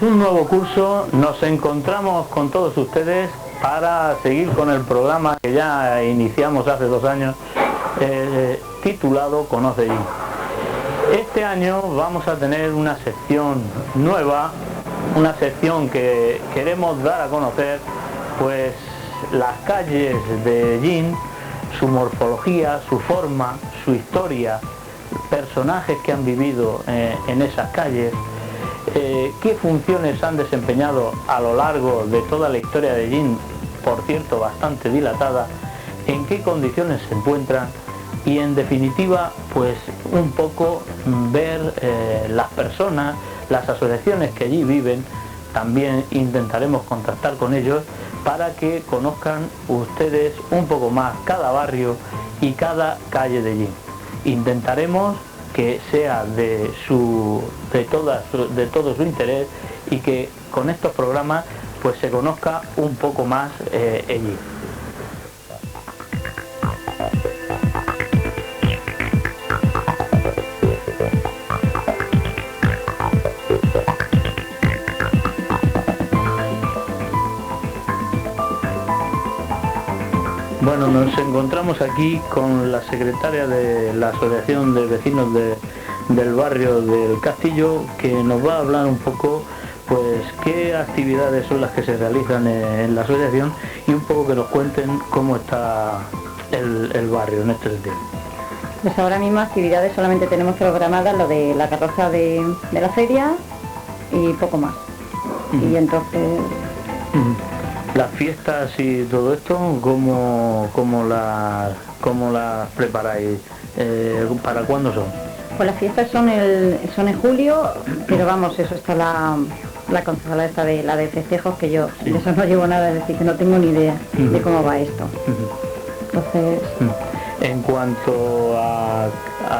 un nuevo curso, nos encontramos con todos ustedes para seguir con el programa que ya iniciamos hace 2 años, titulado Conoce Jin. Este año vamos a tener una sección nueva, una sección que queremos dar a conocer, pues las calles de Jin, su morfología, su forma, su historia, personajes que han vivido en esas calles, qué funciones han desempeñado a lo largo de toda la historia de Jin, por cierto bastante dilatada, en qué condiciones se encuentran y en definitiva pues un poco ver las personas, las asociaciones que allí viven. También intentaremos contactar con ellos para que conozcan ustedes un poco más cada barrio y cada calle de Jin. Intentaremos que sea de todo su interés y que con estos programas pues se conozca un poco más allí. Bueno, nos encontramos aquí con la secretaria de la Asociación de Vecinos del barrio del Castillo, que nos va a hablar un poco pues qué actividades son las que se realizan en la asociación y un poco que nos cuenten cómo está el barrio en este sentido. Pues ahora mismo actividades solamente tenemos programadas lo de la carroza de la feria y poco más. Y entonces... Las fiestas y todo esto, ¿cómo las preparáis? ¿Para cuándo son? Pues las fiestas son en julio, pero vamos, eso está la concejala esta de la de festejos, que yo de eso no llevo nada, es decir, que no tengo ni idea de cómo va esto. Entonces... En cuanto a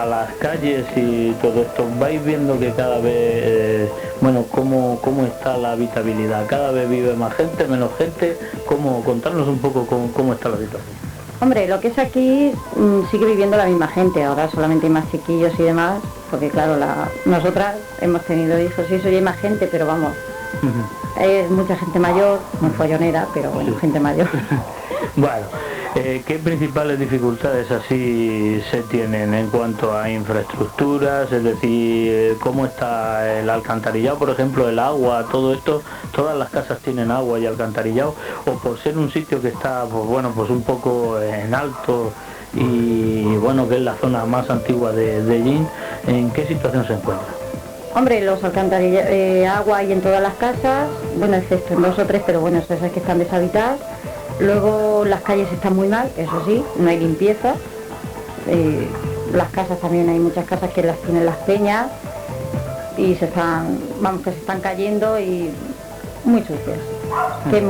las calles y todo esto, vais viendo que cada vez, cómo está la habitabilidad, cada vez vive más gente, menos gente, contarnos un poco cómo está la situación. Hombre, lo que es aquí sigue viviendo la misma gente, ahora solamente hay más chiquillos y demás, porque claro, nosotras hemos tenido hijos y eso y hay más gente, pero vamos, es mucha gente mayor, muy follonera, pero bueno, gente mayor. Bueno, ¿qué principales dificultades así se tienen en cuanto a infraestructuras? Es decir, ¿cómo está el alcantarillado, por ejemplo, el agua, todo esto? ¿Todas las casas tienen agua y alcantarillado? ¿O por ser un sitio que está, pues un poco en alto y que es la zona más antigua de Jin, en qué situación se encuentra? Hombre, los alcantarillados, agua hay en todas las casas, excepto en 2 o 3, pero bueno, esas que están deshabitadas. Luego las calles están muy mal, eso sí, no hay limpieza. Las casas también, hay muchas casas que las tienen las peñas y se están cayendo y muy sucias. Que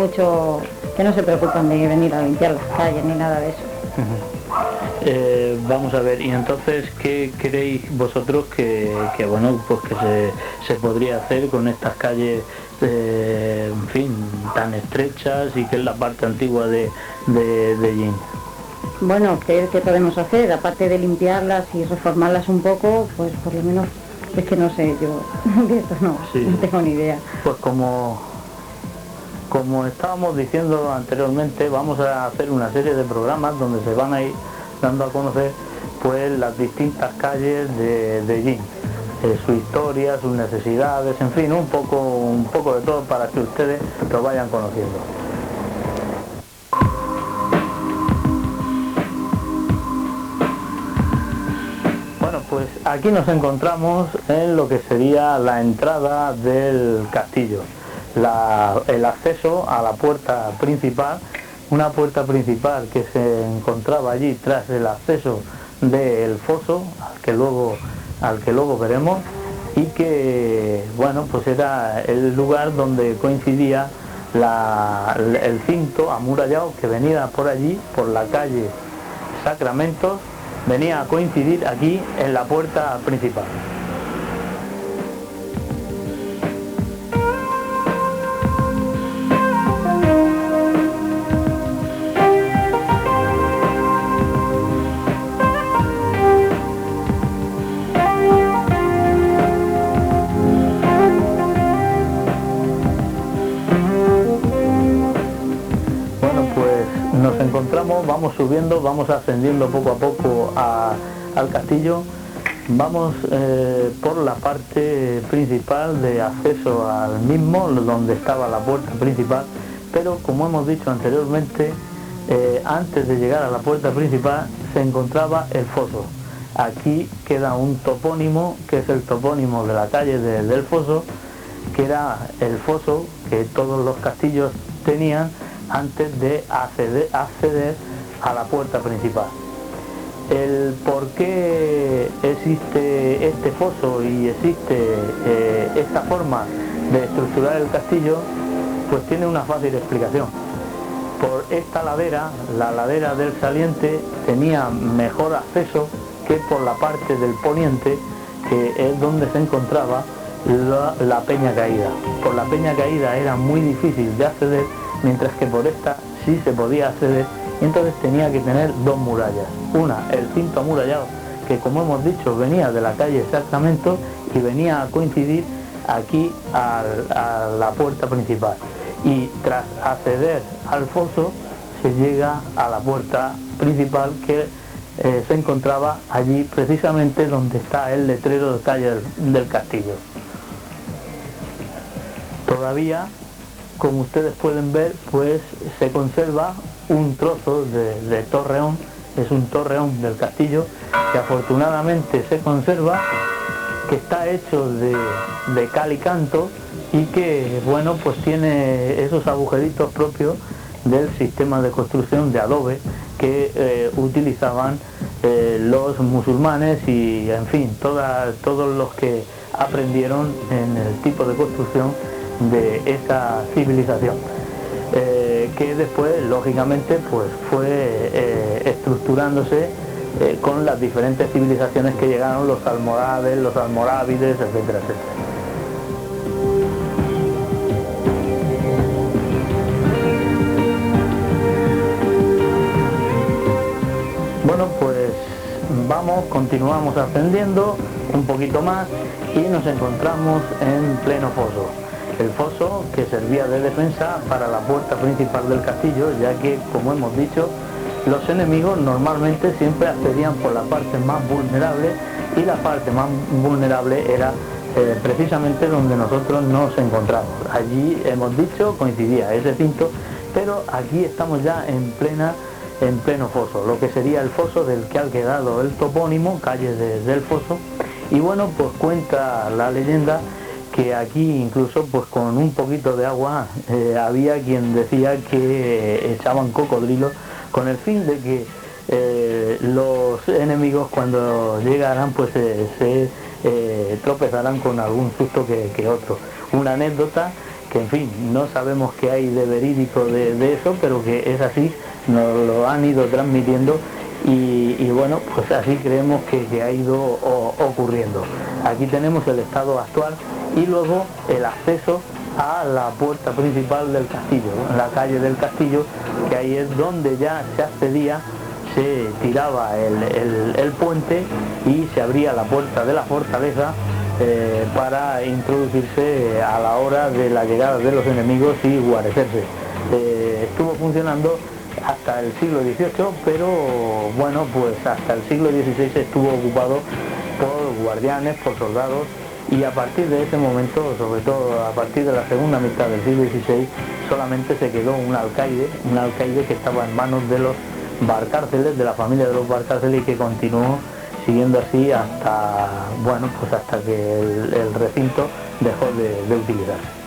no se preocupan de venir a limpiar las calles ni nada de eso. Vamos a ver, y entonces, ¿qué creéis vosotros que se podría hacer con estas calles, tan estrechas y que es la parte antigua de Jin? Bueno, ¿qué podemos hacer? Aparte de limpiarlas y reformarlas un poco, pues por lo menos, es que no sé, yo de esto no tengo ni idea. Pues como estábamos diciendo anteriormente, vamos a hacer una serie de programas donde se van a ir dando a conocer pues las distintas calles de Jin, su historia, sus necesidades, en fin, un poco de todo para que ustedes lo vayan conociendo. Bueno, pues aquí nos encontramos en lo que sería la entrada del castillo, el acceso a la puerta principal, una puerta principal que se encontraba allí tras el acceso del foso, al que luego veremos, y que pues era el lugar donde coincidía el cinto amurallado que venía por allí, por la calle Sacramentos, venía a coincidir aquí en la puerta principal. vamos subiendo, vamos ascendiendo poco a poco al castillo. Vamos por la parte principal de acceso al mismo, donde estaba la puerta principal, pero como hemos dicho anteriormente, antes de llegar a la puerta principal se encontraba el foso. Aquí queda un topónimo, que es el topónimo de la calle del Foso, que era el foso que todos los castillos tenían antes de acceder a la puerta principal. El por qué existe este foso y existe esta forma de estructurar el castillo, pues tiene una fácil explicación. Por esta ladera, la ladera del saliente, tenía mejor acceso que por la parte del poniente, que es donde se encontraba la peña caída. Por la peña caída era muy difícil de acceder, mientras que por esta sí se podía acceder, y entonces tenía que tener dos murallas. Una, el cinto amurallado, que como hemos dicho venía de la calle Sacramento y venía a coincidir aquí a la puerta principal, y tras acceder al foso se llega a la puerta principal, que se encontraba allí precisamente donde está el letrero de calle del castillo. Todavía, como ustedes pueden ver, pues se conserva un trozo de torreón, es un torreón del castillo que afortunadamente se conserva, que está hecho de cal y canto, y que, bueno, pues tiene esos agujeritos propios del sistema de construcción de adobe que utilizaban los musulmanes y, en fin, todos los que aprendieron en el tipo de construcción de esa civilización, que después, lógicamente, pues fue estructurándose con las diferentes civilizaciones que llegaron, los almorávides, etcétera, etcétera. Bueno, pues continuamos ascendiendo un poquito más y nos encontramos en pleno foso. El foso que servía de defensa para la puerta principal del castillo, ya que, como hemos dicho, los enemigos normalmente siempre accedían por la parte más vulnerable, y la parte más vulnerable era precisamente donde nosotros nos encontramos. Allí, hemos dicho, coincidía ese cinto, pero aquí estamos ya en pleno foso, lo que sería el foso del que ha quedado el topónimo, calle del Foso. Y bueno, pues cuenta la leyenda que aquí, incluso pues con un poquito de agua, había quien decía que echaban cocodrilos con el fin de que los enemigos, cuando llegaran, pues se tropezarán con algún susto que otro. Una anécdota que, en fin, no sabemos qué hay de verídico de eso, pero que es así, nos lo han ido transmitiendo, y bueno, pues así creemos que ha ido ocurriendo. Aquí tenemos el estado actual y luego el acceso a la puerta principal del castillo, la calle del castillo, que ahí es donde ya se accedía, se tiraba el puente y se abría la puerta de la fortaleza para introducirse a la hora de la llegada de los enemigos y guarecerse. Estuvo funcionando hasta el siglo XVIII, pero bueno, pues hasta el siglo XVI estuvo ocupado por guardianes, por soldados, y a partir de ese momento, sobre todo a partir de la segunda mitad del siglo XVI, solamente se quedó un alcaide que estaba en manos de los Valcárceles, de la familia de los Valcárceles, y que continuó siguiendo así hasta, bueno, pues hasta que el recinto dejó de utilizarse.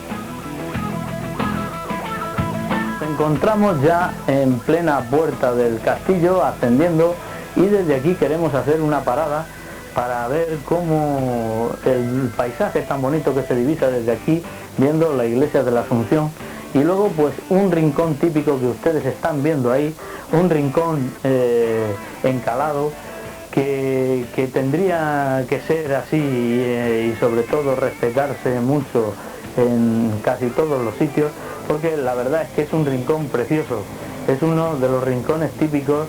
Nos encontramos ya en plena puerta del castillo, ascendiendo, y desde aquí queremos hacer una parada para ver cómo el paisaje tan bonito que se divisa desde aquí, viendo la iglesia de la Asunción, y luego pues un rincón típico que ustedes están viendo ahí, un rincón encalado, que tendría que ser así, y sobre todo respetarse mucho en casi todos los sitios, porque la verdad es que es un rincón precioso, es uno de los rincones típicos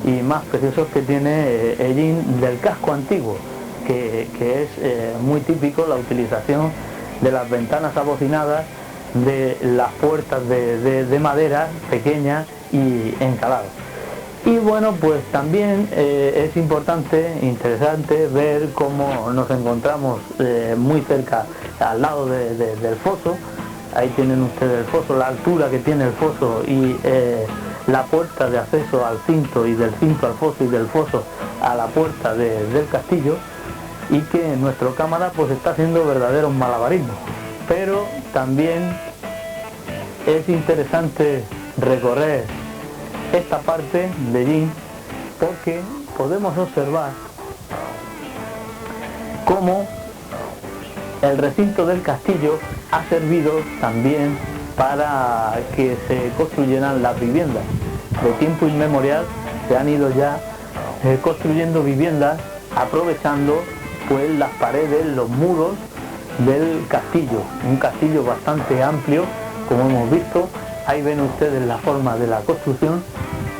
y más preciosos que tiene Ellín, del casco antiguo, que es muy típico la utilización de las ventanas abocinadas, de las puertas de madera pequeñas y encaladas. Y bueno, pues también es importante, interesante ver cómo nos encontramos muy cerca, al lado del foso. Ahí tienen ustedes el foso, la altura que tiene el foso y la puerta de acceso al cinto, y del cinto al foso, y del foso a la puerta del castillo, y que nuestro cámara pues está haciendo verdaderos malabarismos. Pero también es interesante recorrer esta parte de allí, porque podemos observar cómo el recinto del castillo ha servido también para que se construyeran las viviendas. De tiempo inmemorial se han ido ya construyendo viviendas, aprovechando pues las paredes, los muros del castillo. Un castillo bastante amplio, como hemos visto. Ahí ven ustedes la forma de la construcción,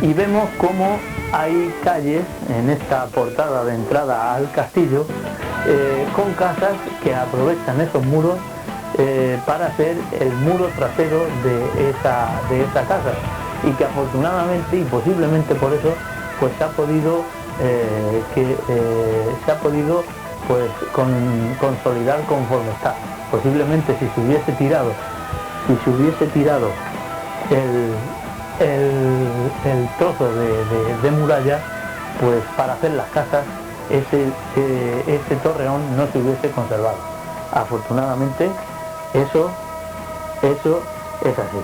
y vemos cómo hay calles en esta portada de entrada al castillo, con casas que aprovechan esos muros para hacer el muro trasero de esa casa, y que afortunadamente y posiblemente por eso pues se ha podido pues consolidar conforme está. Posiblemente si se hubiese tirado el trozo de muralla pues para hacer las casas, ese torreón no se hubiese conservado. Afortunadamente eso es así.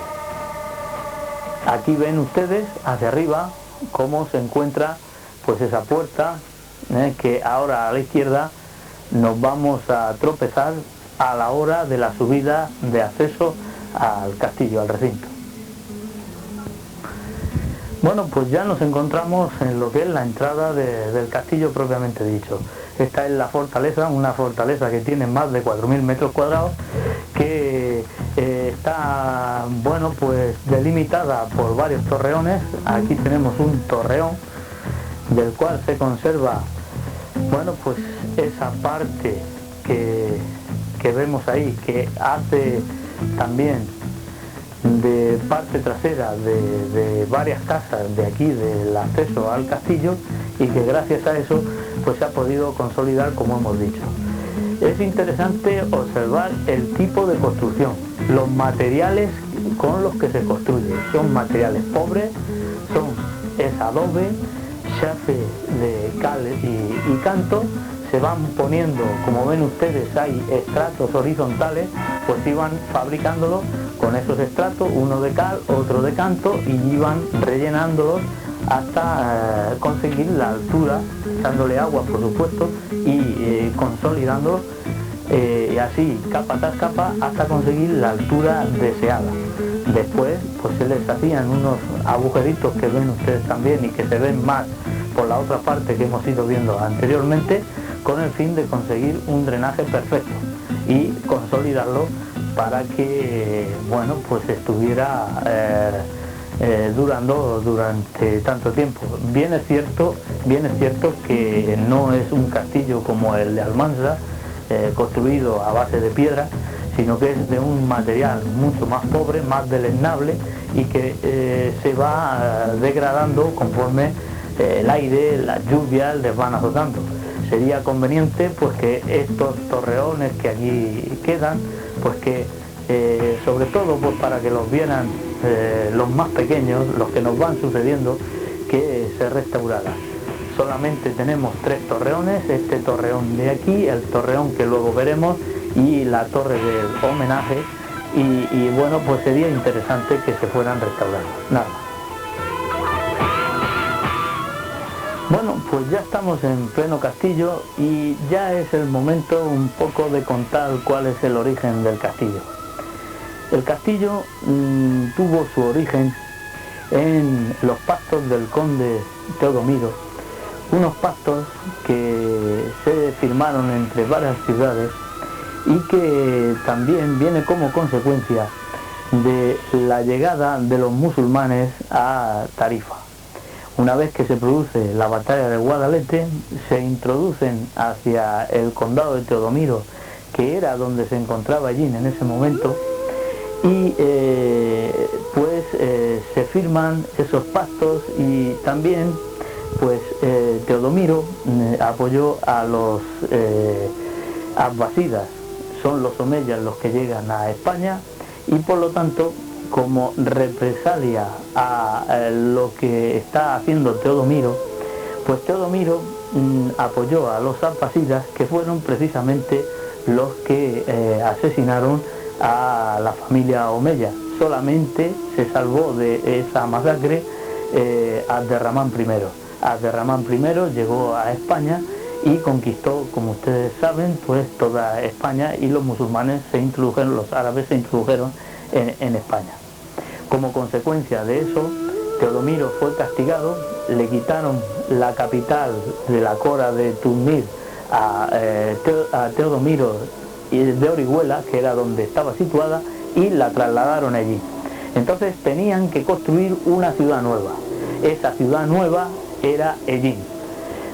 Aquí ven ustedes hacia arriba cómo se encuentra pues esa puerta, que ahora a la izquierda nos vamos a tropezar a la hora de la subida de acceso al castillo, al recinto. Bueno, pues ya nos encontramos en lo que es la entrada del castillo propiamente dicho. Esta es la fortaleza, una fortaleza que tiene más de 4.000 metros cuadrados, que está, bueno, pues delimitada por varios torreones. Aquí tenemos un torreón del cual se conserva, bueno, pues esa parte que vemos ahí, que hace también de parte trasera de varias casas de aquí del acceso al castillo, y que gracias a eso pues se ha podido consolidar, como hemos dicho. Es interesante observar el tipo de construcción, los materiales con los que se construye. Son materiales pobres, es adobe, chafe de cal y canto. Se van poniendo, como ven ustedes, hay estratos horizontales, pues iban fabricándolos con esos estratos, uno de cal, otro de canto, y iban rellenándolos hasta conseguir la altura, echándole agua por supuesto, y consolidándolos, y así capa tras capa hasta conseguir la altura deseada. Después pues se les hacían unos agujeritos que ven ustedes también, y que se ven más por la otra parte que hemos ido viendo anteriormente, con el fin de conseguir un drenaje perfecto y consolidarlo para que, bueno, pues estuviera durando durante tanto tiempo. Bien es cierto que no es un castillo como el de Almansa, construido a base de piedra, sino que es de un material mucho más pobre, más deleznable, y que se va degradando conforme el aire, las lluvias les van azotando. Sería conveniente pues que estos torreones que aquí quedan, pues que sobre todo pues para que los vieran los más pequeños, los que nos van sucediendo, que se restauraran. Solamente tenemos 3 torreones, este torreón de aquí, el torreón que luego veremos, y la torre del homenaje, y bueno, pues sería interesante que se fueran restaurando, nada más. Bueno, pues ya estamos en pleno castillo, y ya es el momento un poco de contar cuál es el origen del castillo. El castillo tuvo su origen en los pactos del conde Teodomiro, unos pactos que se firmaron entre varias ciudades, y que también viene como consecuencia de la llegada de los musulmanes a Tarifa. Una vez que se produce la batalla de Guadalete, se introducen hacia el condado de Teodomiro, que era donde se encontraba Allín en ese momento, y pues se firman esos pactos y también pues Teodomiro apoyó a los abbasidas, son los omeyas los que llegan a España, y por lo tanto, como represalia a lo que está haciendo Teodomiro, pues Teodomiro apoyó a los abbasidas, que fueron precisamente los que asesinaron a la familia omeya. Solamente se salvó de esa masacre Abderramán I. Abderramán I llegó a España y conquistó, como ustedes saben, pues toda España, y los musulmanes se introdujeron, los árabes se introdujeron en España. Como consecuencia de eso, Teodomiro fue castigado, le quitaron la capital de la Cora de Tuzmil a Teodomiro de Orihuela, que era donde estaba situada, y la trasladaron allí. Entonces tenían que construir una ciudad nueva. Esa ciudad nueva era Ellín.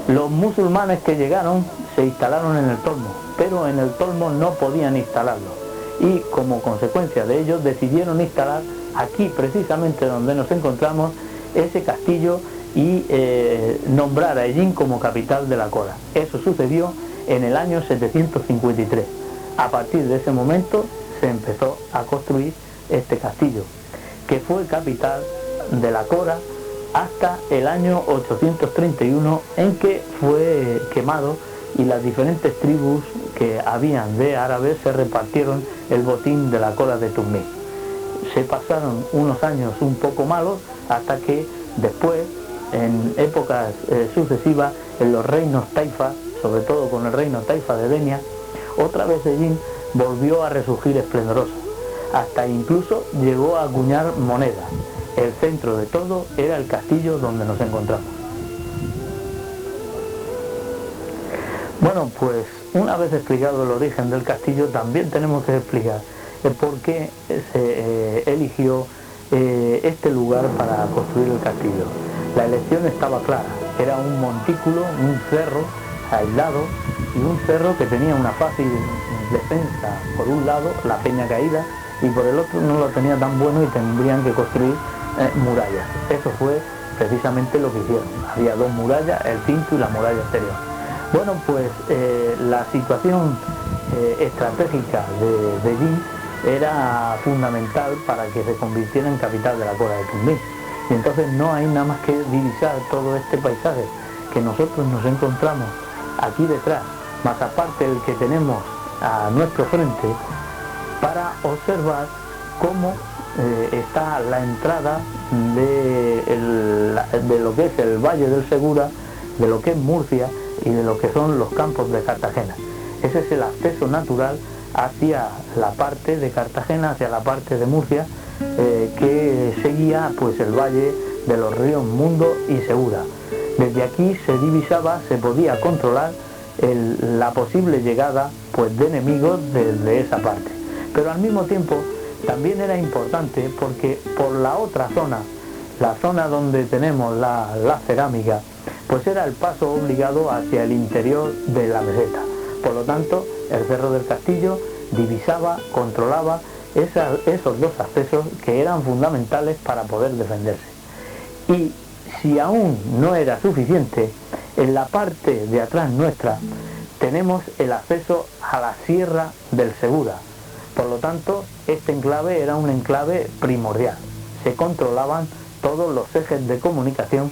Los musulmanes que llegaron se instalaron en el Tolmo, pero en el Tolmo no podían instalarlo, y como consecuencia de ello decidieron instalar aquí, precisamente donde nos encontramos, ese castillo, y nombrar a Ellín como capital de la Cora. Eso sucedió en el año 753. A partir de ese momento se empezó a construir este castillo, que fue capital de la Cora hasta el año 831, en que fue quemado y las diferentes tribus que habían de árabes se repartieron el botín de la Cora de Tuzmil. Se pasaron unos años un poco malos hasta que después, en épocas sucesivas, en los reinos taifa, sobre todo con el reino taifa de Denia, otra vez Ellín volvió a resurgir esplendorosa, hasta incluso llegó a acuñar moneda. El centro de todo era el castillo donde nos encontramos. Bueno, pues una vez explicado el origen del castillo, también tenemos que explicar el por qué se eligió este lugar para construir el castillo. La elección estaba clara, era un montículo, un cerro aislado, y un cerro que tenía una fácil defensa. Por un lado, la Peña Caída, y por el otro no lo tenía tan bueno y tendrían que construir murallas. Eso fue precisamente lo que hicieron. Había dos murallas, el cinto y la muralla exterior. Bueno, pues la situación estratégica de Ellín era fundamental para que se convirtiera en capital de la Cora de Tuzmil. Y entonces no hay nada más que divisar todo este paisaje que nosotros nos encontramos aquí detrás, más aparte del que tenemos a nuestro frente, para observar cómo está la entrada de lo que es el Valle del Segura, de lo que es Murcia y de lo que son los campos de Cartagena. Ese es el acceso natural hacia la parte de Cartagena, hacia la parte de Murcia, que seguía pues el valle de los ríos Mundo y Segura. Desde aquí se divisaba, se podía controlar la posible llegada pues de enemigos desde esa parte. Pero al mismo tiempo también era importante porque por la otra zona, la zona donde tenemos la cerámica, pues era el paso obligado hacia el interior de la meseta. Por lo tanto, el Cerro del Castillo divisaba, controlaba esos dos accesos que eran fundamentales para poder defenderse. Y si aún no era suficiente, en la parte de atrás nuestra tenemos el acceso a la Sierra del Segura. Por lo tanto, este enclave era un enclave primordial. Se controlaban todos los ejes de comunicación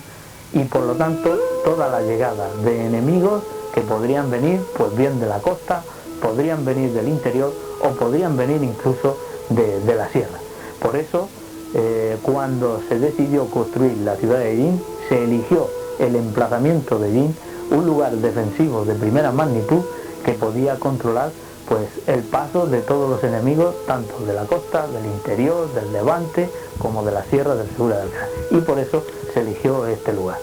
y por lo tanto toda la llegada de enemigos que podrían venir pues bien de la costa, podrían venir del interior o podrían venir incluso de la sierra. Por eso, cuando se decidió construir la ciudad de Ellín, se eligió el emplazamiento de Ellín, un lugar defensivo de primera magnitud que podía controlar pues el paso de todos los enemigos, tanto de la costa, del interior, del levante, como de la sierra del Segura del Gran. Y por eso se eligió este lugar.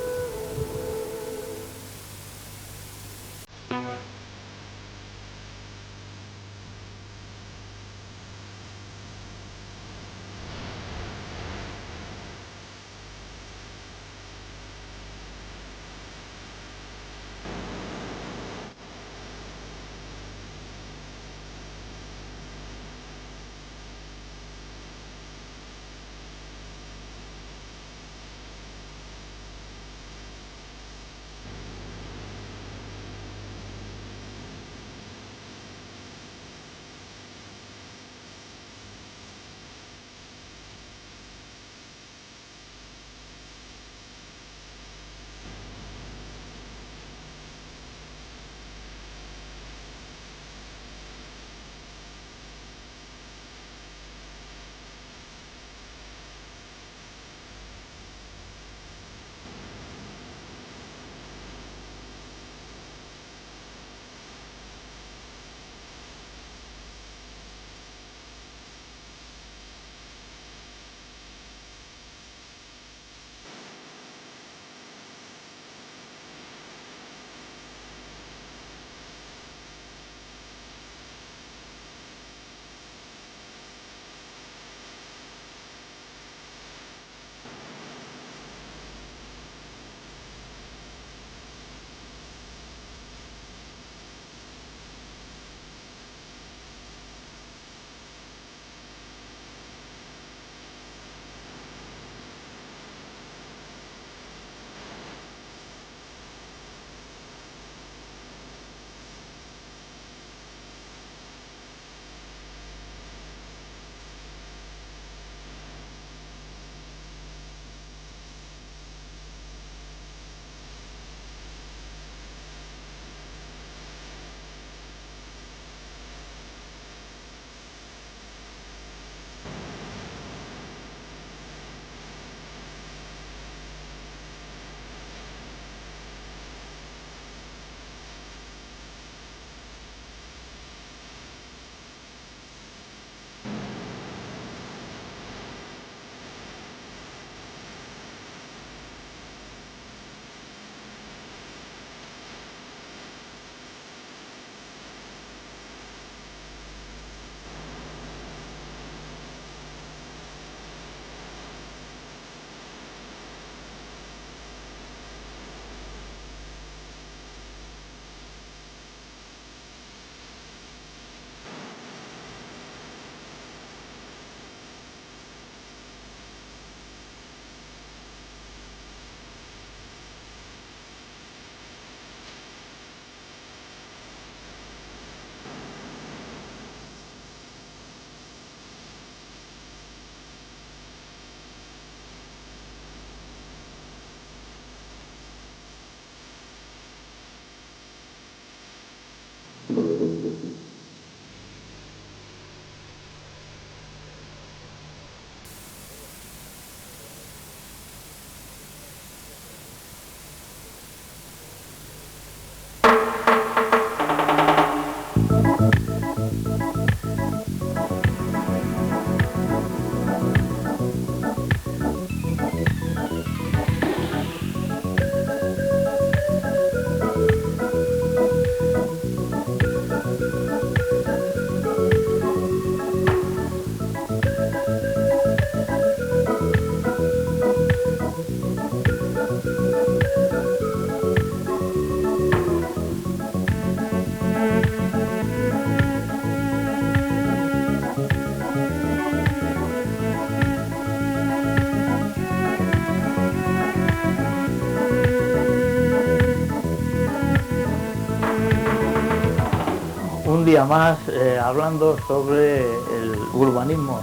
Un día más hablando sobre el urbanismo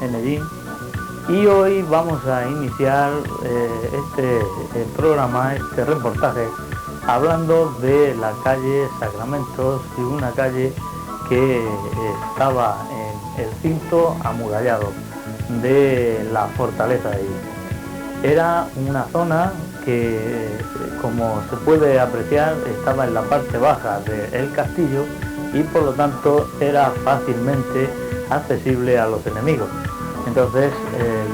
en Medellín, y hoy vamos a iniciar este programa, este reportaje, hablando de la calle Sacramentos, y una calle que estaba en el cinto amurallado de la fortaleza de Medellín. Era una zona que, como se puede apreciar, estaba en la parte baja del castillo y por lo tanto era fácilmente accesible a los enemigos. Entonces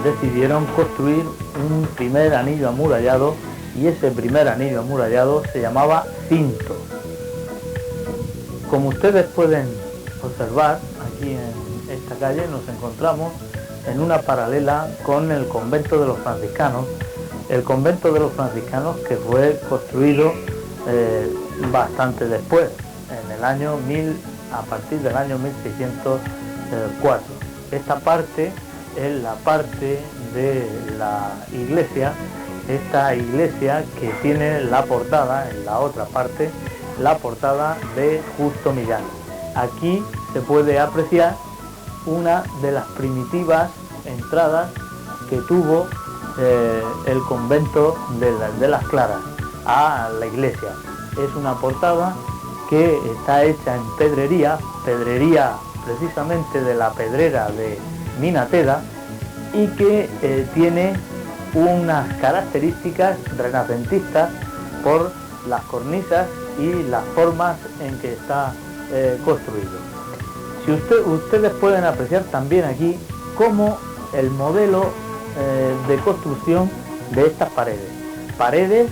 decidieron construir un primer anillo amurallado, y ese primer anillo amurallado se llamaba cinto. Como ustedes pueden observar, aquí en esta calle nos encontramos en una paralela con el convento de los franciscanos, el convento de los franciscanos que fue construido bastante después, en el año 1000, a partir del año 1604. Esta parte es la parte de la iglesia, esta iglesia que tiene la portada, en la otra parte, la portada de Justo Millán. Aquí se puede apreciar una de las primitivas entradas que tuvo el convento de las Claras a la iglesia. Es una portada que está hecha en pedrería precisamente de la pedrera de Minateda, y que tiene unas características renacentistas por las cornisas y las formas en que está construido. Si ustedes pueden apreciar también aquí cómo el modelo de construcción de estas paredes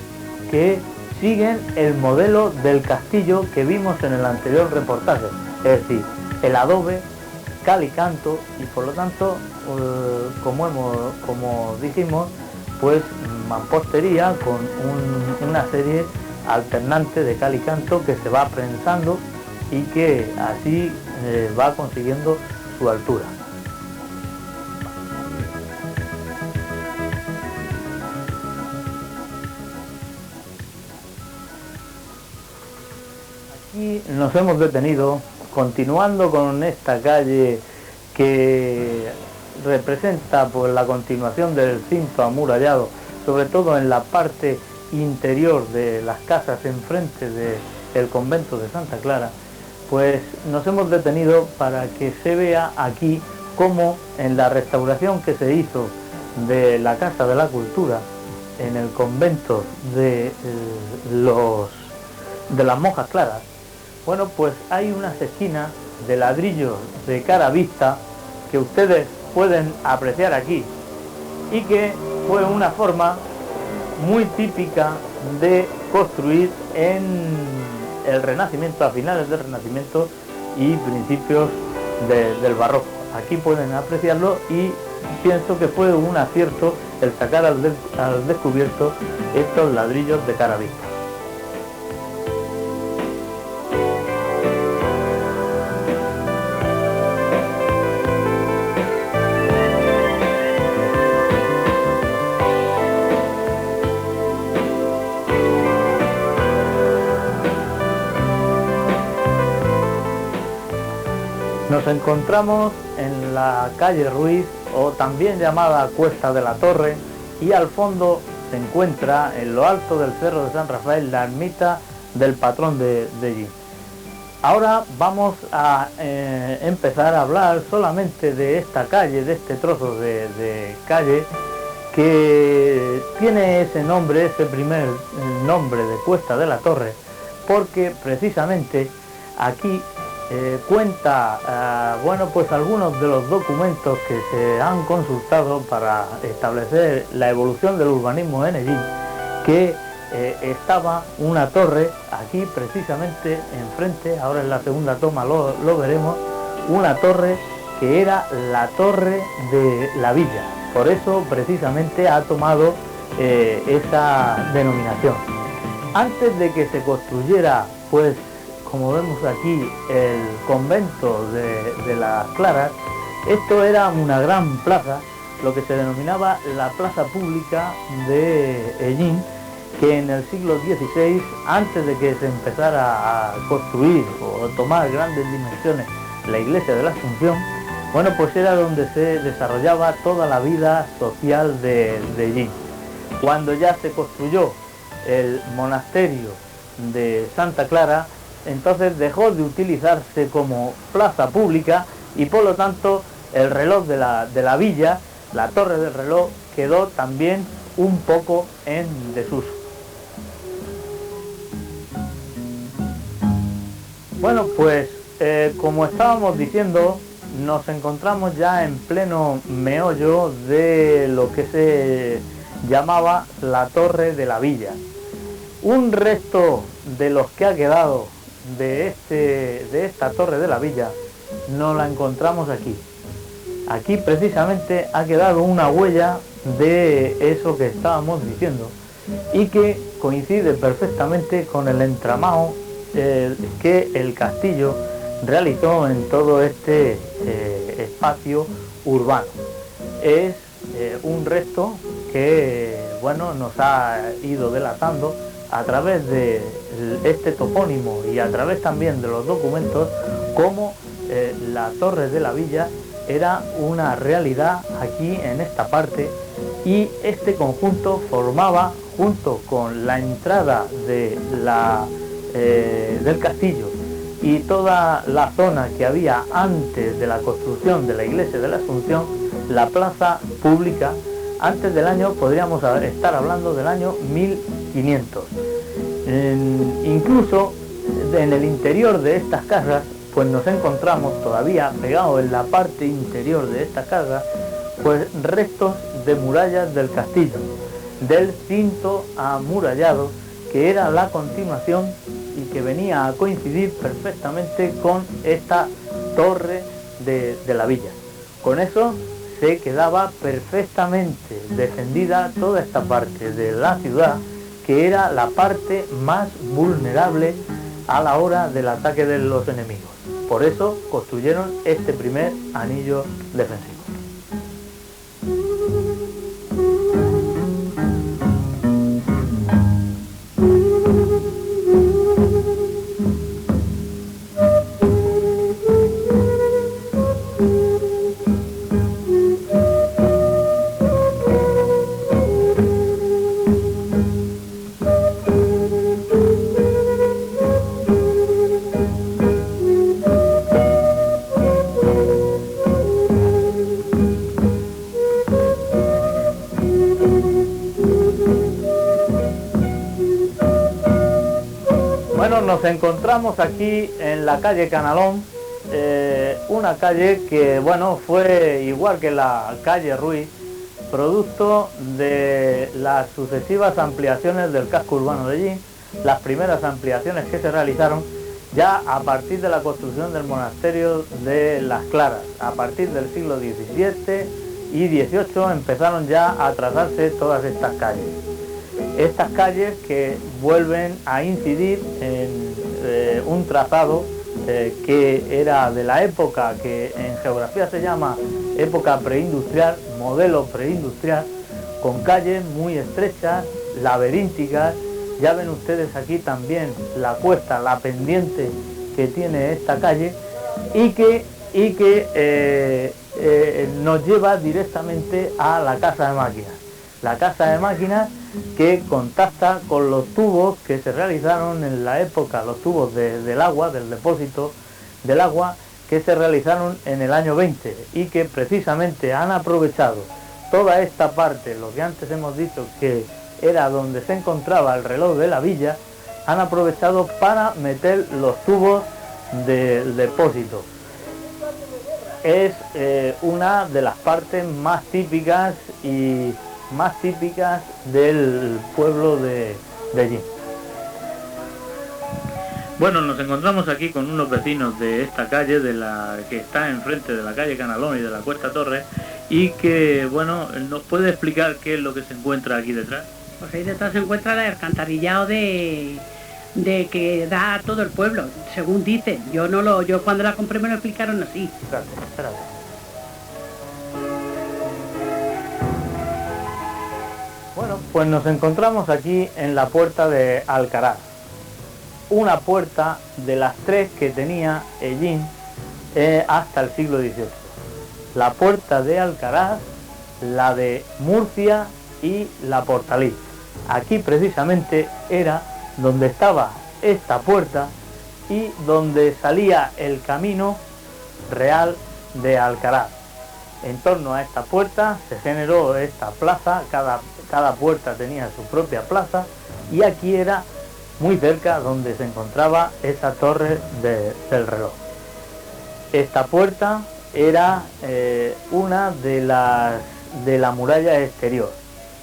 que siguen el modelo del castillo que vimos en el anterior reportaje, es decir, el adobe, cal y canto, y por lo tanto, como dijimos, pues mampostería con una serie alternante de cal y canto que se va prensando y que así va consiguiendo su altura. Aquí nos hemos detenido, continuando con esta calle que representa pues la continuación del cinto amurallado, sobre todo en la parte interior de las casas enfrente del convento de Santa Clara. Pues nos hemos detenido para que se vea aquí cómo en la restauración que se hizo de la Casa de la Cultura en el convento de las Monjas Claras, bueno, pues hay unas esquinas de ladrillos de cara vista que ustedes pueden apreciar aquí, y que fue una forma muy típica de construir en el Renacimiento, a finales del Renacimiento y principios del Barroco. Aquí pueden apreciarlo, y pienso que fue un acierto el sacar al descubierto estos ladrillos de cara vista. Nos encontramos en la calle Ruiz, o también llamada Cuesta de la Torre, y al fondo se encuentra en lo alto del Cerro de San Rafael la ermita del patrón de allí. Ahora vamos a empezar a hablar solamente de esta calle, de este trozo de calle que tiene ese nombre, ese primer nombre de Cuesta de la Torre, porque precisamente aquí cuenta, bueno, pues algunos de los documentos que se han consultado para establecer la evolución del urbanismo en Hellín, que estaba una torre aquí precisamente enfrente, ahora en la segunda toma lo veremos, una torre que era la torre de la villa, por eso precisamente ha tomado esa denominación. Antes de que se construyera, pues como vemos aquí, el convento de las Claras, esto era una gran plaza, lo que se denominaba la plaza pública de Hellín, que en el siglo XVI, antes de que se empezara a construir o tomar grandes dimensiones la iglesia de la Asunción, bueno, pues era donde se desarrollaba toda la vida social de Hellín. Cuando ya se construyó el monasterio de Santa Clara, entonces dejó de utilizarse como plaza pública y por lo tanto el reloj de la villa, la torre del reloj, quedó también un poco en desuso. Bueno, pues como estábamos diciendo, nos encontramos ya en pleno meollo de lo que se llamaba la torre de la villa. Un resto de los que ha quedado de esta torre de la villa nos la encontramos aquí. Aquí precisamente ha quedado una huella de eso que estábamos diciendo y que coincide perfectamente con el entramado que el castillo realizó en todo este espacio urbano. Es un resto que, bueno, nos ha ido delatando a través de este topónimo y a través también de los documentos cómo la torre de la villa era una realidad aquí en esta parte, y este conjunto formaba, junto con la entrada de del castillo y toda la zona que había antes de la construcción de la iglesia de la Asunción, la plaza pública, antes del año, podríamos estar hablando del año 1500. Incluso en el interior de estas casas, pues nos encontramos todavía pegados en la parte interior de estas casas, pues restos de murallas del castillo, del cinto amurallado, que era la continuación y que venía a coincidir perfectamente con esta torre de la villa. Con eso se quedaba perfectamente defendida toda esta parte de la ciudad, que era la parte más vulnerable a la hora del ataque de los enemigos. Por eso construyeron este primer anillo defensivo. Bueno, nos encontramos aquí en la calle Canalón, una calle que, bueno, fue igual que la calle Ruiz, producto de las sucesivas ampliaciones del casco urbano de Hellín, las primeras ampliaciones que se realizaron ya a partir de la construcción del monasterio de las Claras. A partir del siglo XVII y XVIII empezaron ya a trazarse todas estas calles. Estas calles que vuelven a incidir en un trazado que era de la época que en geografía se llama época preindustrial, modelo preindustrial, con calles muy estrechas, laberínticas. Ya ven ustedes aquí también la cuesta, la pendiente que tiene esta calle y que nos lleva directamente a la Casa de Máquinas. la casa de máquinas que contacta con los tubos que se realizaron en la época, los tubos del agua, del depósito del agua, que se realizaron en el año 20 y que precisamente han aprovechado toda esta parte, lo que antes hemos dicho que era donde se encontraba el reloj de la villa, han aprovechado para meter los tubos del depósito. Es una de las partes más típicas del pueblo de allí. Bueno, nos encontramos aquí con unos vecinos de esta calle, que está enfrente de la calle Canalón y de la Cuesta Torres, y que, bueno, ¿nos puede explicar qué es lo que se encuentra aquí detrás? Pues ahí detrás se encuentra el alcantarillado de que da a todo el pueblo, según dicen. Yo cuando la compré me lo explicaron así. Espérate. Bueno, pues nos encontramos aquí en la puerta de Alcaraz. Una puerta de las 3 que tenía Ellín hasta el siglo XVIII. La puerta de Alcaraz, la de Murcia y la Portalí. Aquí precisamente era donde estaba esta puerta y donde salía el camino real de Alcaraz. En torno a esta puerta se generó esta plaza, cada puerta tenía su propia plaza, y aquí era muy cerca donde se encontraba esa torre del reloj. Esta puerta era una de la muralla exterior.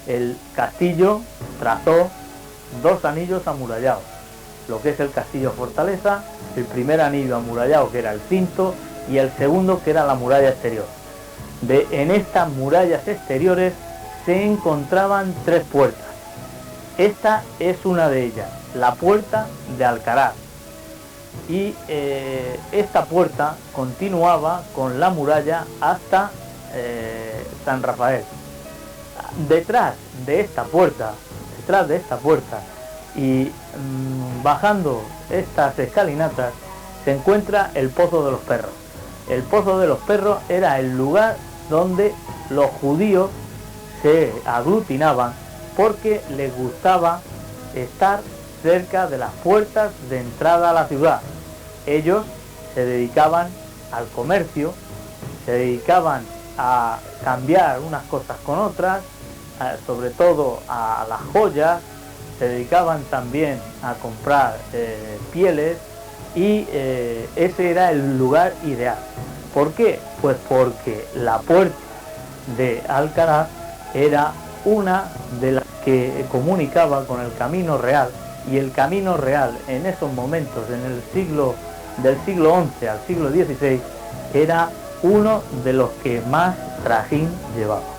El castillo trazó 2 anillos amurallados, lo que es el castillo fortaleza, el primer anillo amurallado que era el cinto y el segundo que era la muralla exterior. En estas murallas exteriores se encontraban 3 puertas. Esta es una de ellas, la puerta de Alcaraz, y esta puerta continuaba con la muralla hasta San Rafael. Detrás de esta puerta y bajando estas escalinatas se encuentra el Pozo de los Perros. El Pozo de los Perros era el lugar donde los judíos se aglutinaban porque les gustaba estar cerca de las puertas de entrada a la ciudad. Ellos se dedicaban al comercio, se dedicaban a cambiar unas cosas con otras, sobre todo a las joyas, se dedicaban también a comprar pieles, y ese era el lugar ideal. ¿Por qué? Pues porque la puerta de Alcaraz era una de las que comunicaba con el Camino Real, y el Camino Real en esos momentos, en el siglo del siglo XI al siglo XVI, era uno de los que más trajín llevaba.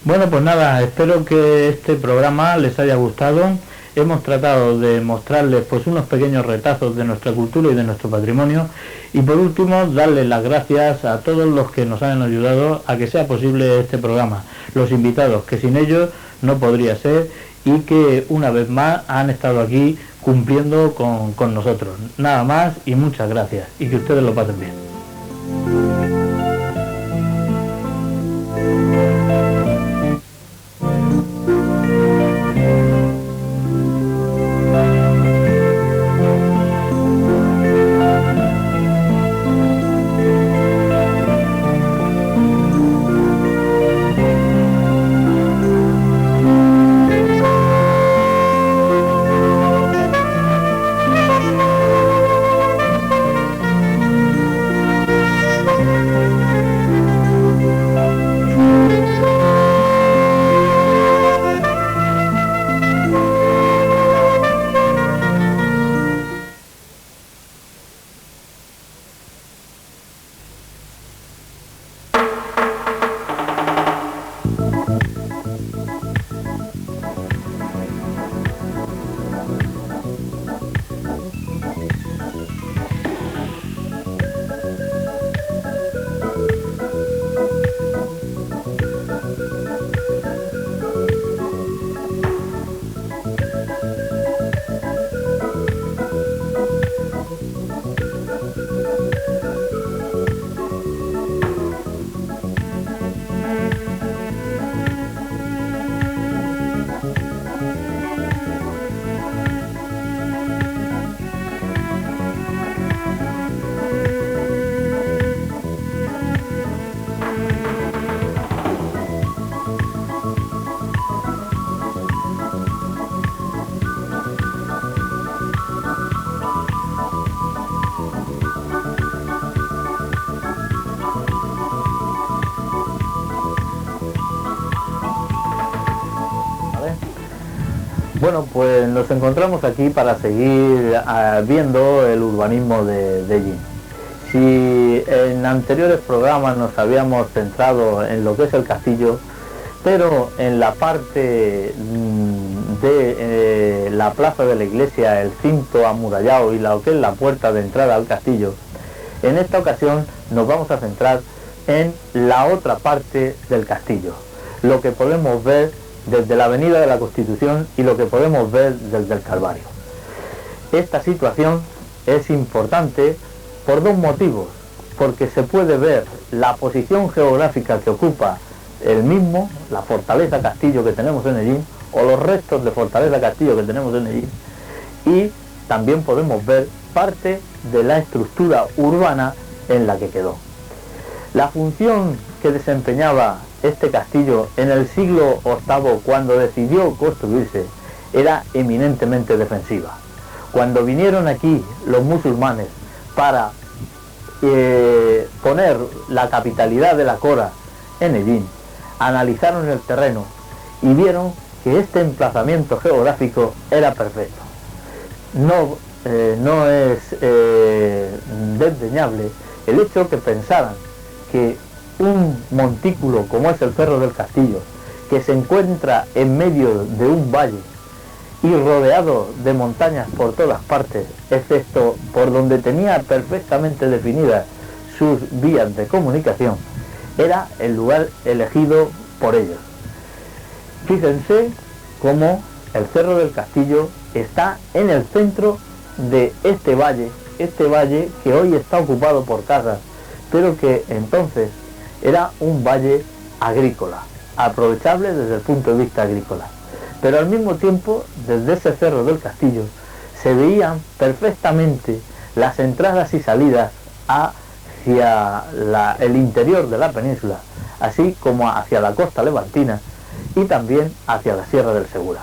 Bueno, pues nada, espero que este programa les haya gustado. Hemos tratado de mostrarles pues unos pequeños retazos de nuestra cultura y de nuestro patrimonio, y por último darles las gracias a todos los que nos han ayudado a que sea posible este programa, los invitados que sin ellos no podría ser, y que una vez más han estado aquí cumpliendo con nosotros. Nada más y muchas gracias, y que ustedes lo pasen bien. Bueno, pues nos encontramos aquí para seguir viendo el urbanismo de Ellín. Si en anteriores programas nos habíamos centrado en lo que es el castillo, pero en la parte de la plaza de la iglesia, el cinto amurallado y lo que es la puerta de entrada al castillo, en esta ocasión nos vamos a centrar en la otra parte del castillo, lo que podemos ver desde la Avenida de la Constitución y lo que podemos ver desde el Calvario. Esta situación es importante por dos motivos, porque se puede ver la posición geográfica que ocupa el mismo, la fortaleza castillo que tenemos en Ellín, o los restos de fortaleza castillo que tenemos en Ellín, y también podemos ver parte de la estructura urbana en la que quedó. La función que desempeñaba este castillo en el siglo VIII, cuando decidió construirse, era eminentemente defensiva. Cuando vinieron aquí los musulmanes para poner la capitalidad de la Cora en Ellín, analizaron el terreno y vieron que este emplazamiento geográfico era perfecto. No es desdeñable el hecho que pensaran que un montículo como es el Cerro del Castillo, que se encuentra en medio de un valle y rodeado de montañas por todas partes, excepto por donde tenía perfectamente definidas sus vías de comunicación, era el lugar elegido por ellos. Fíjense cómo el Cerro del Castillo está en el centro de este valle que hoy está ocupado por casas, pero que entonces era un valle agrícola, aprovechable desde el punto de vista agrícola. Pero al mismo tiempo, desde ese Cerro del Castillo, se veían perfectamente las entradas y salidas hacia el interior de la península, así como hacia la costa levantina y también hacia la Sierra del Segura.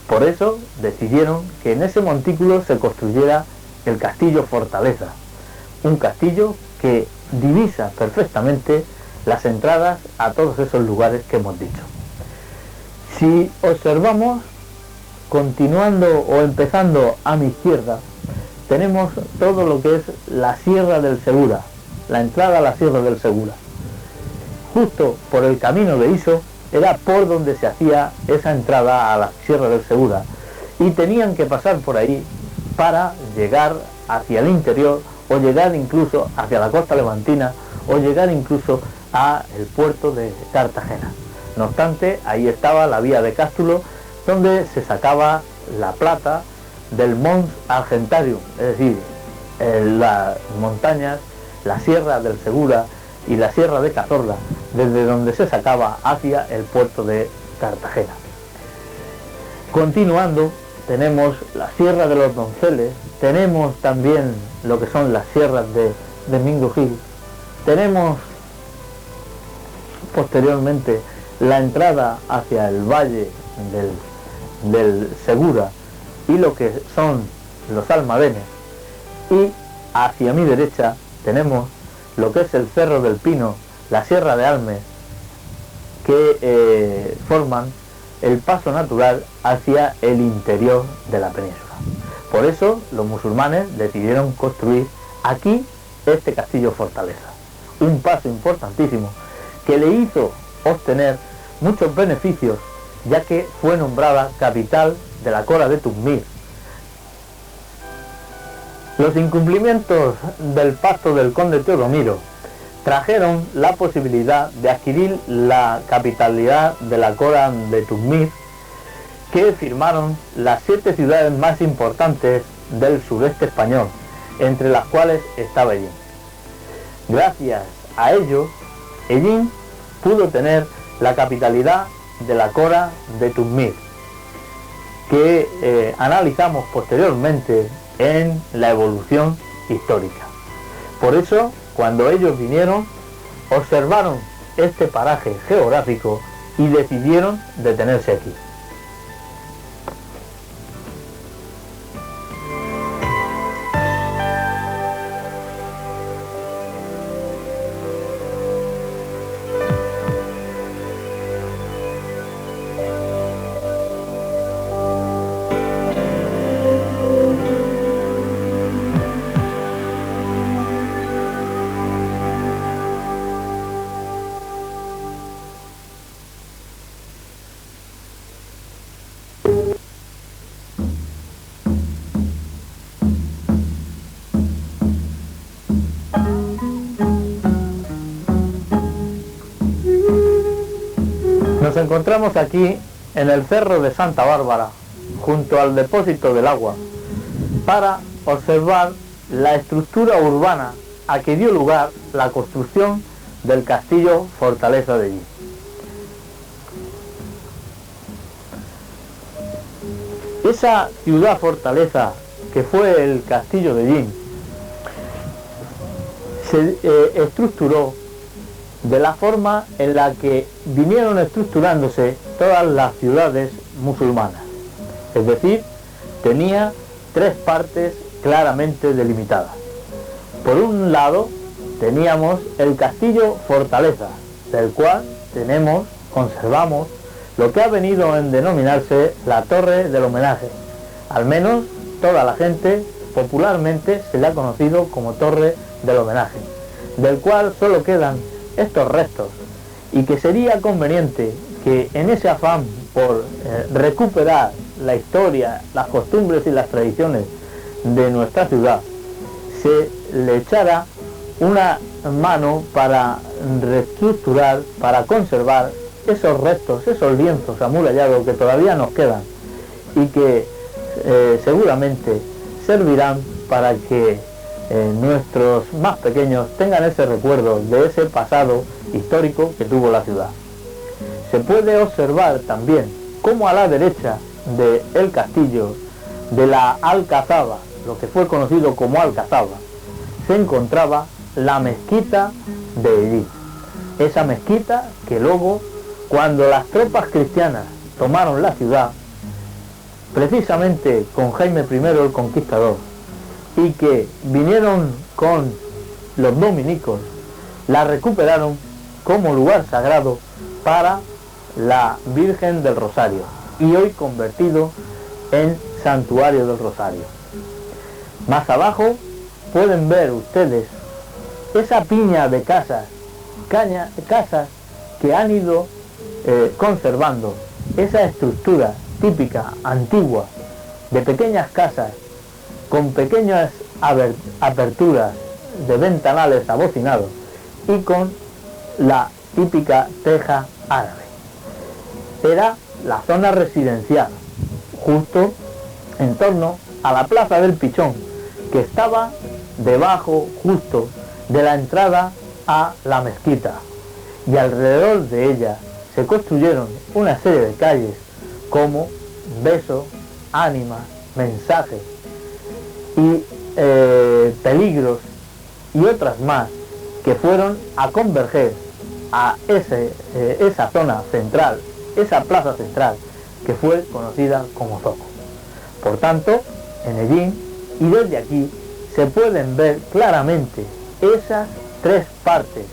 Por eso decidieron que en ese montículo se construyera el castillo fortaleza, un castillo que divisa perfectamente las entradas a todos esos lugares que hemos dicho. Si observamos, continuando o empezando a mi izquierda, tenemos todo lo que es la Sierra del Segura, la entrada a la Sierra del Segura. Justo por el camino de Iso era por donde se hacía esa entrada a la Sierra del Segura, y tenían que pasar por ahí para llegar hacia el interior, o llegar incluso hacia la costa levantina, o llegar incluso a el puerto de Cartagena. No obstante, ahí estaba la vía de Cástulo, donde se sacaba la plata del Mons Argentarium, es decir, las montañas, la Sierra del Segura y la Sierra de Cazorla, desde donde se sacaba hacia el puerto de Cartagena. Continuando, tenemos la Sierra de los Donceles, tenemos también lo que son las sierras de Mingo Gil, tenemos posteriormente la entrada hacia el valle del Segura y lo que son los Almadenes, y hacia mi derecha tenemos lo que es el Cerro del Pino, la Sierra de Almes, que forman el paso natural hacia el interior de la península. Por eso los musulmanes decidieron construir aquí este castillo fortaleza, un paso importantísimo que le hizo obtener muchos beneficios, ya que fue nombrada capital de la Cora de Tuzmir. Los incumplimientos del pacto del conde Teodomiro trajeron la posibilidad de adquirir la capitalidad de la Cora de Tuzmir, que firmaron las 7 ciudades más importantes del sureste español, entre las cuales estaba Ellín. Gracias a ello, Ellín pudo tener la capitalidad de la Cora de Tuzmir, que analizamos posteriormente en la evolución histórica. Por eso, cuando ellos vinieron, observaron este paraje geográfico y decidieron detenerse aquí. Nos encontramos aquí en el Cerro de Santa Bárbara, junto al depósito del agua, para observar la estructura urbana a que dio lugar la construcción del castillo fortaleza de Llín. Esa ciudad fortaleza que fue el castillo de Llín se estructuró de la forma en la que vinieron estructurándose todas las ciudades musulmanas. Es decir, tenía tres partes claramente delimitadas. Por un lado, teníamos el castillo fortaleza, del cual conservamos lo que ha venido en denominarse la Torre del Homenaje. Al menos toda la gente popularmente se le ha conocido como Torre del Homenaje, del cual solo quedan estos restos, y que sería conveniente que en ese afán por recuperar la historia, las costumbres y las tradiciones de nuestra ciudad, se le echara una mano para reestructurar, para conservar esos restos, esos lienzos amurallados que todavía nos quedan y que seguramente servirán para que nuestros más pequeños tengan ese recuerdo de ese pasado histórico que tuvo la ciudad. Se puede observar también cómo a la derecha del castillo, de la Alcazaba, lo que fue conocido como Alcazaba, se encontraba la mezquita de Llín. Esa mezquita que luego, cuando las tropas cristianas tomaron la ciudad, precisamente con Jaime I el Conquistador, y que vinieron con los dominicos, la recuperaron como lugar sagrado para la Virgen del Rosario, y hoy convertido en Santuario del Rosario. Más abajo pueden ver ustedes esa piña de casas que han ido conservando esa estructura típica, antigua, de pequeñas casas con pequeñas aperturas de ventanales abocinados y con la típica teja árabe. Era la zona residencial, justo en torno a la Plaza del Pichón, que estaba debajo justo de la entrada a la mezquita, y alrededor de ella se construyeron una serie de calles como Beso, Ánima, Mensaje y Peligros y otras más, que fueron a converger a esa zona central, esa plaza central que fue conocida como Zoco. Por tanto, en Llín, y desde aquí se pueden ver claramente esas tres partes,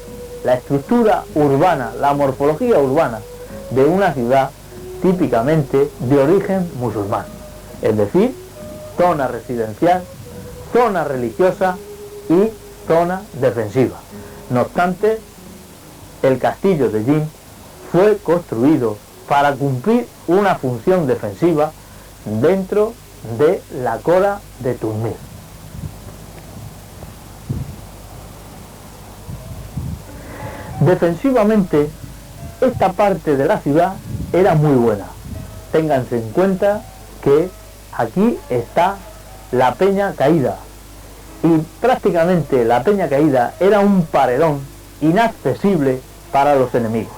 la estructura urbana, la morfología urbana de una ciudad típicamente de origen musulmán, es decir, zona residencial, zona religiosa y zona defensiva. No obstante, el castillo de Llín fue construido para cumplir una función defensiva dentro de la Cora de Turmir. Defensivamente, esta parte de la ciudad era muy buena. Ténganse en cuenta que aquí está la Peña Caída, y prácticamente la Peña Caída era un paredón inaccesible para los enemigos.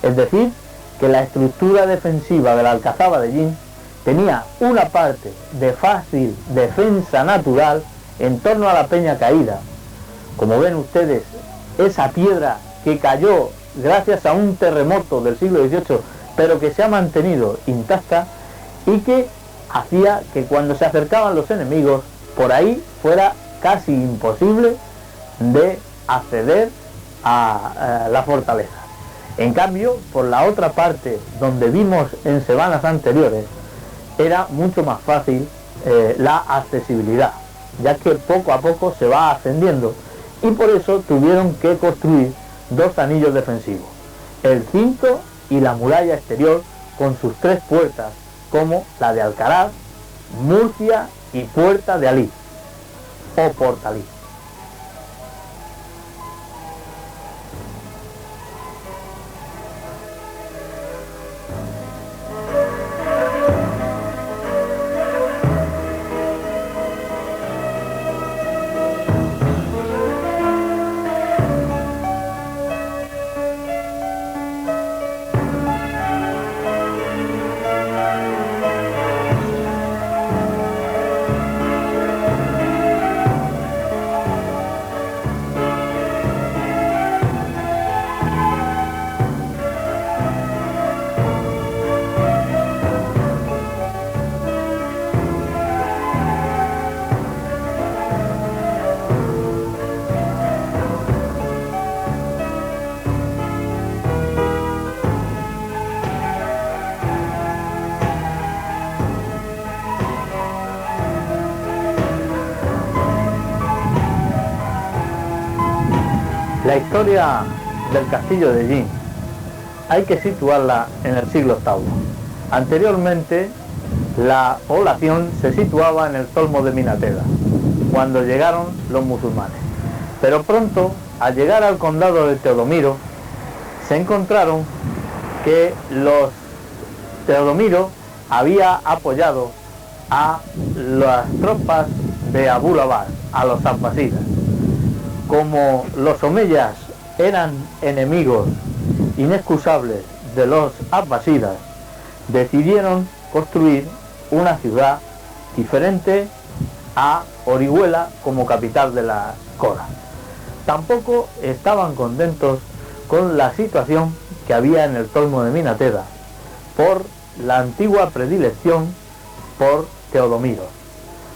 Es decir, que la estructura defensiva de la Alcazaba de Llín tenía una parte de fácil defensa natural en torno a la Peña Caída. Como ven ustedes, esa piedra que cayó gracias a un terremoto del siglo XVIII, pero que se ha mantenido intacta y que hacía que cuando se acercaban los enemigos, por ahí fuera casi imposible de acceder a la fortaleza. En cambio, por la otra parte, donde vimos en semanas anteriores, era mucho más fácil la accesibilidad, ya que poco a poco se va ascendiendo, y por eso tuvieron que construir dos anillos defensivos, el cinto y la muralla exterior, con sus tres puertas, como la de Alcaraz, Murcia y Puerta de Alí, o Portalí. La historia del castillo de Ellín hay que situarla en el siglo VIII. Anteriormente, la población se situaba en el Tolmo de Minateda, cuando llegaron los musulmanes. Pero pronto, al llegar al condado de Teodomiro, se encontraron que los Teodomiro había apoyado a las tropas de Abul Abbas, a los abbasidas. Como los omeyas eran enemigos inexcusables de los abbasidas, decidieron construir una ciudad diferente a Orihuela como capital de la Cora. Tampoco estaban contentos con la situación que había en el Tolmo de Minateda por la antigua predilección por Teodomiro.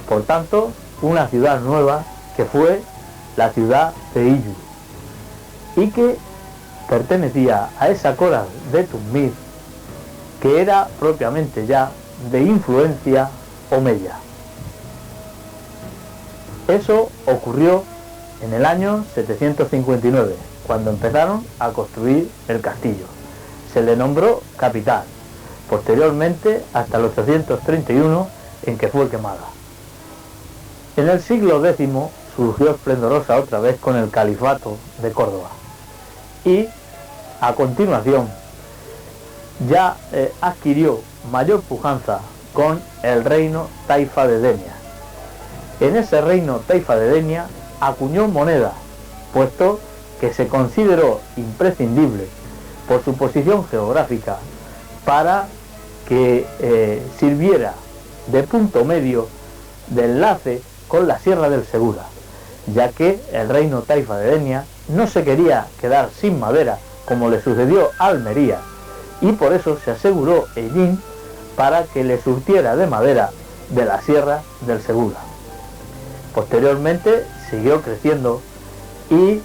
Por tanto, una ciudad nueva que fue la ciudad de Iyu y que pertenecía a esa Cora de Tuzmir que era propiamente ya de influencia omeya. Eso ocurrió en el año 759, cuando empezaron a construir el castillo. Se le nombró capital, posteriormente hasta el 831, en que fue quemada. En el siglo X surgió esplendorosa otra vez con el califato de Córdoba y a continuación ya adquirió mayor pujanza con el reino taifa de Denia. En ese reino taifa de Denia acuñó moneda, puesto que se consideró imprescindible por su posición geográfica para que sirviera de punto medio de enlace con la Sierra del Segura, ya que el reino taifa de Denia no se quería quedar sin madera como le sucedió a Almería, y por eso se aseguró Ellín para que le surtiera de madera de la Sierra del Segura. Posteriormente siguió creciendo y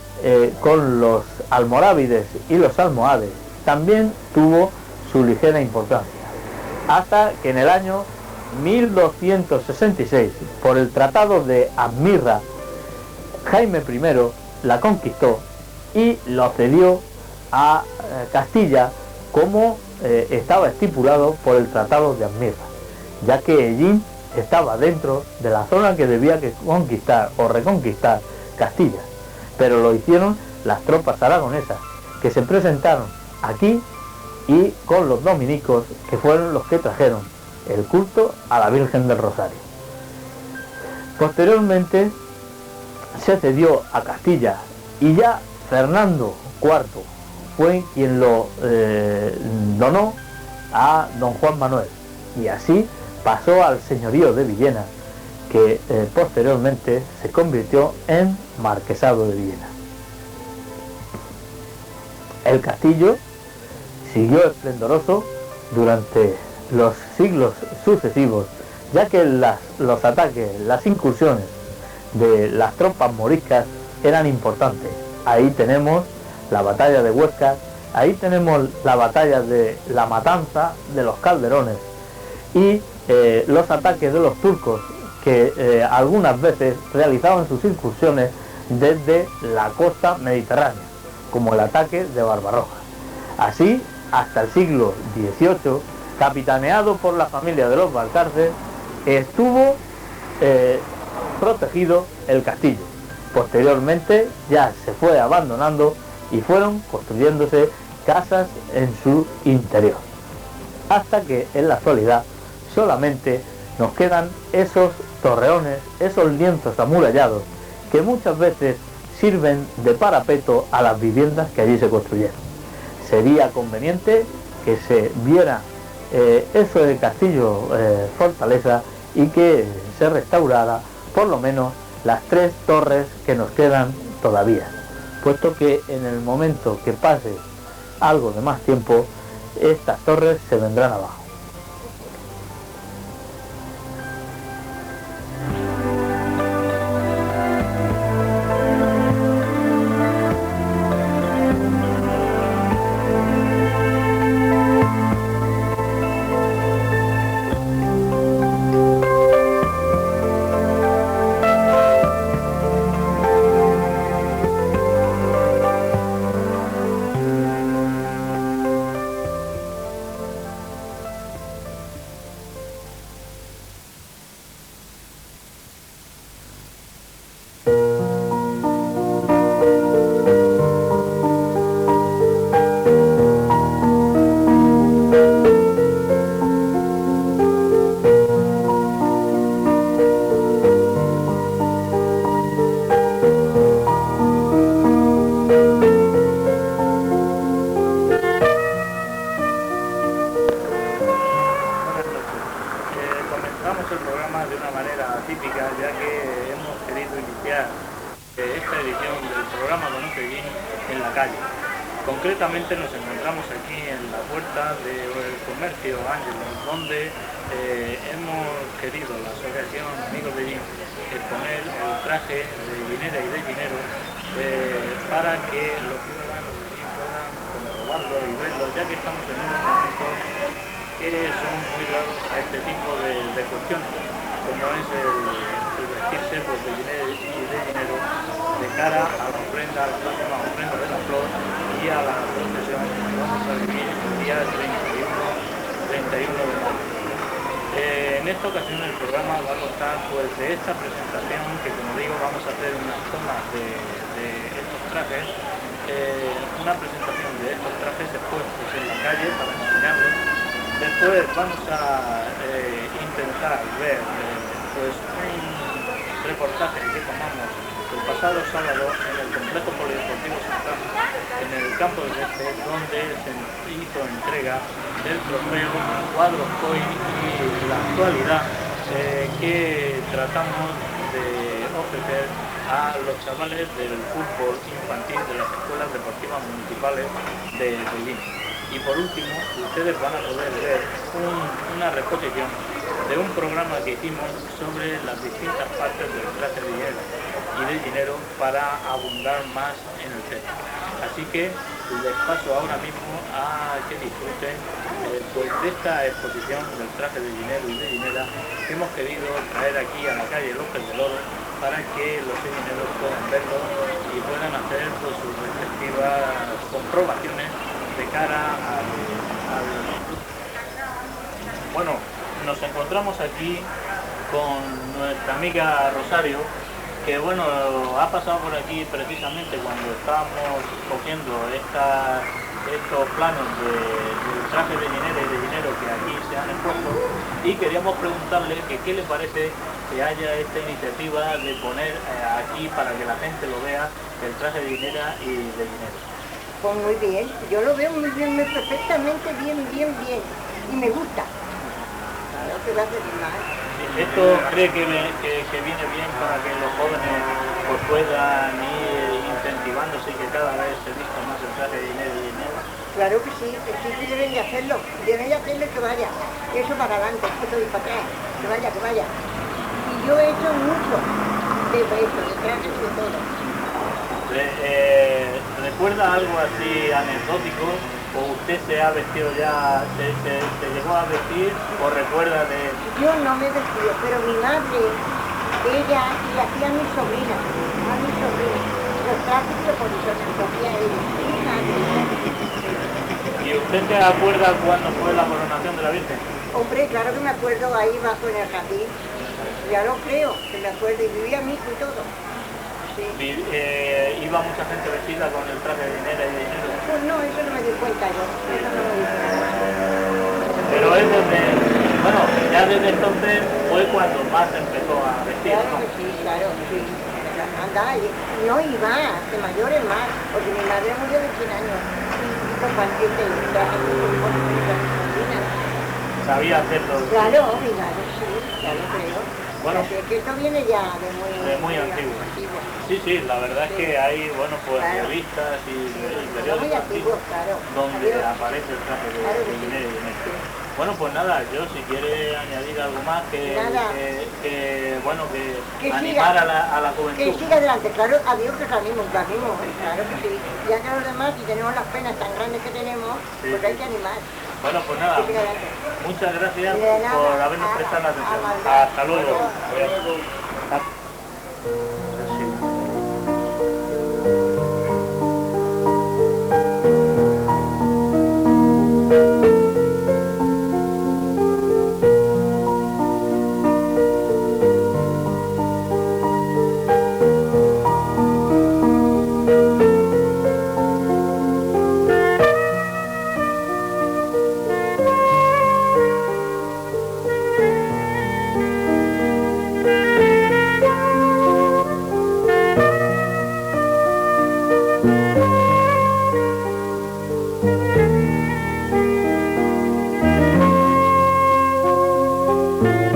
con los almorávides y los almohades también tuvo su ligera importancia, hasta que en el año 1266, por el Tratado de Amirra, Jaime I la conquistó y lo cedió a Castilla como estaba estipulado por el Tratado de Amirra, ya que Ellín estaba dentro de la zona que debía conquistar o reconquistar Castilla, pero lo hicieron las tropas aragonesas que se presentaron aquí y con los dominicos, que fueron los que trajeron el culto a la Virgen del Rosario. Posteriormente se cedió a Castilla y ya Fernando IV fue quien lo donó a don Juan Manuel, y así pasó al señorío de Villena, que posteriormente se convirtió en marquesado de Villena. El castillo siguió esplendoroso durante los siglos sucesivos, ya que los ataques, las incursiones de las tropas moriscas eran importantes. Ahí tenemos la batalla de Huesca, ahí tenemos la batalla de la Matanza, de los Calderones, y los ataques de los turcos, que algunas veces realizaban sus incursiones desde la costa mediterránea, como el ataque de Barbarroja. Así, hasta el siglo XVIII, capitaneado por la familia de los Balcarces, estuvo protegido el castillo. Posteriormente ya se fue abandonando y fueron construyéndose casas en su interior, hasta que en la actualidad solamente nos quedan esos torreones, esos lienzos amurallados que muchas veces sirven de parapeto a las viviendas que allí se construyeron. Sería conveniente que se viera eso de castillo fortaleza y que se restaurara por lo menos las 3 torres que nos quedan todavía, puesto que en el momento que pase algo de más tiempo, estas torres se vendrán abajo. Concretamente nos encontramos aquí en la puerta del comercio Ángelos, donde hemos querido, la asociación Amigos de Jim, exponer el traje de Ginera y de Ginero para que los ciudadanos de Jim puedan comprobarlo y verlo, ya que estamos en unos momentos que son muy dados a este tipo de cuestiones, como es el vestirse pues, de Ginera y de Ginero de cara a la ofrenda, a la próxima ofrenda de la flor y a la procesión que vamos a vivir el día 31 de marzo. En esta ocasión el programa va a contar pues, de esta presentación que, como digo, vamos a hacer unas tomas de estos trajes, una presentación de estos trajes expuestos en la calle para enseñarlos. Después vamos a intentar ver pues, un reportaje que tomamos el pasado sábado en el complejo polideportivo central, en el campo del Este, donde se hizo entrega del trofeo Cuadros COI y la actualidad que tratamos de ofrecer a los chavales del fútbol infantil de las escuelas deportivas municipales de Lima. Y por último, ustedes van a poder ver una reposición de un programa que hicimos sobre las distintas partes del traje de Ginera y de Ginero para abundar más en el tema. Así que les paso ahora mismo a que disfruten pues de esta exposición del traje de Ginero y de Ginera que hemos querido traer aquí a la calle López del Oro para que los gineros puedan verlo y puedan hacer pues, sus respectivas comprobaciones de cara al... Bueno, nos encontramos aquí con nuestra amiga Rosario, que bueno, ha pasado por aquí precisamente cuando estábamos cogiendo estos planos del traje de Ginera y de Ginero que aquí se han expuesto, y queríamos preguntarle que qué le parece que haya esta iniciativa de poner aquí para que la gente lo vea el traje de Ginera y de Ginero. Pues muy bien, yo lo veo muy bien, perfectamente bien, y me gusta. Claro que va a ser más. ¿Esto cree que viene bien para que los jóvenes pues, puedan ir incentivándose y que cada vez se vista más el traje de Ginera y Ginero? Claro que sí deben de hacerlo y que vaya, eso para adelante, eso y para atrás, que vaya. Y yo he hecho mucho de eso, de trajes y de todo. ¿Recuerda algo así anecdótico? ¿O usted se ha vestido ya, se llegó a vestir o recuerda de...? Yo no me he vestido, pero mi madre, ella le hacía a mi sobrina, los trajes que por eso me cogía ella, mi madre. ¿Y usted se acuerda cuándo fue la coronación de la Virgen? Hombre, claro que me acuerdo ahí bajo en el jardín, ya lo creo, que me acuerdo, y vivía misa y todo. Sí. ¿Iba mucha gente vestida con el traje de Ginera y de Ginero? Pues no, eso no me di cuenta yo, Pero es desde, bueno, ya desde entonces fue cuando más empezó a vestir, claro, ¿no? Claro, sí. Anda, no iba, de mayores más, porque mi madre murió de 100 años. Y compartiente y traje Sabía hacerlo. Claro, mi madre, sí, claro, creo. Bueno, que esto viene ya de muy antiguo. Sí, la verdad es que hay, bueno, pues claro. revistas y periódicos muy antiguos, claro. donde aparece el traje de Ginera y Ginero. Sí. Bueno, pues nada, yo si quiere añadir algo más que animar a la juventud. Que siga adelante, claro, adiós que salimos, claro que sí. Ya que los demás, si tenemos las penas tan grandes que tenemos, Sí, pues hay que animar. Bueno, pues nada, Que siga adelante. muchas gracias De nada, por habernos prestado la atención. Hasta luego. Adiós.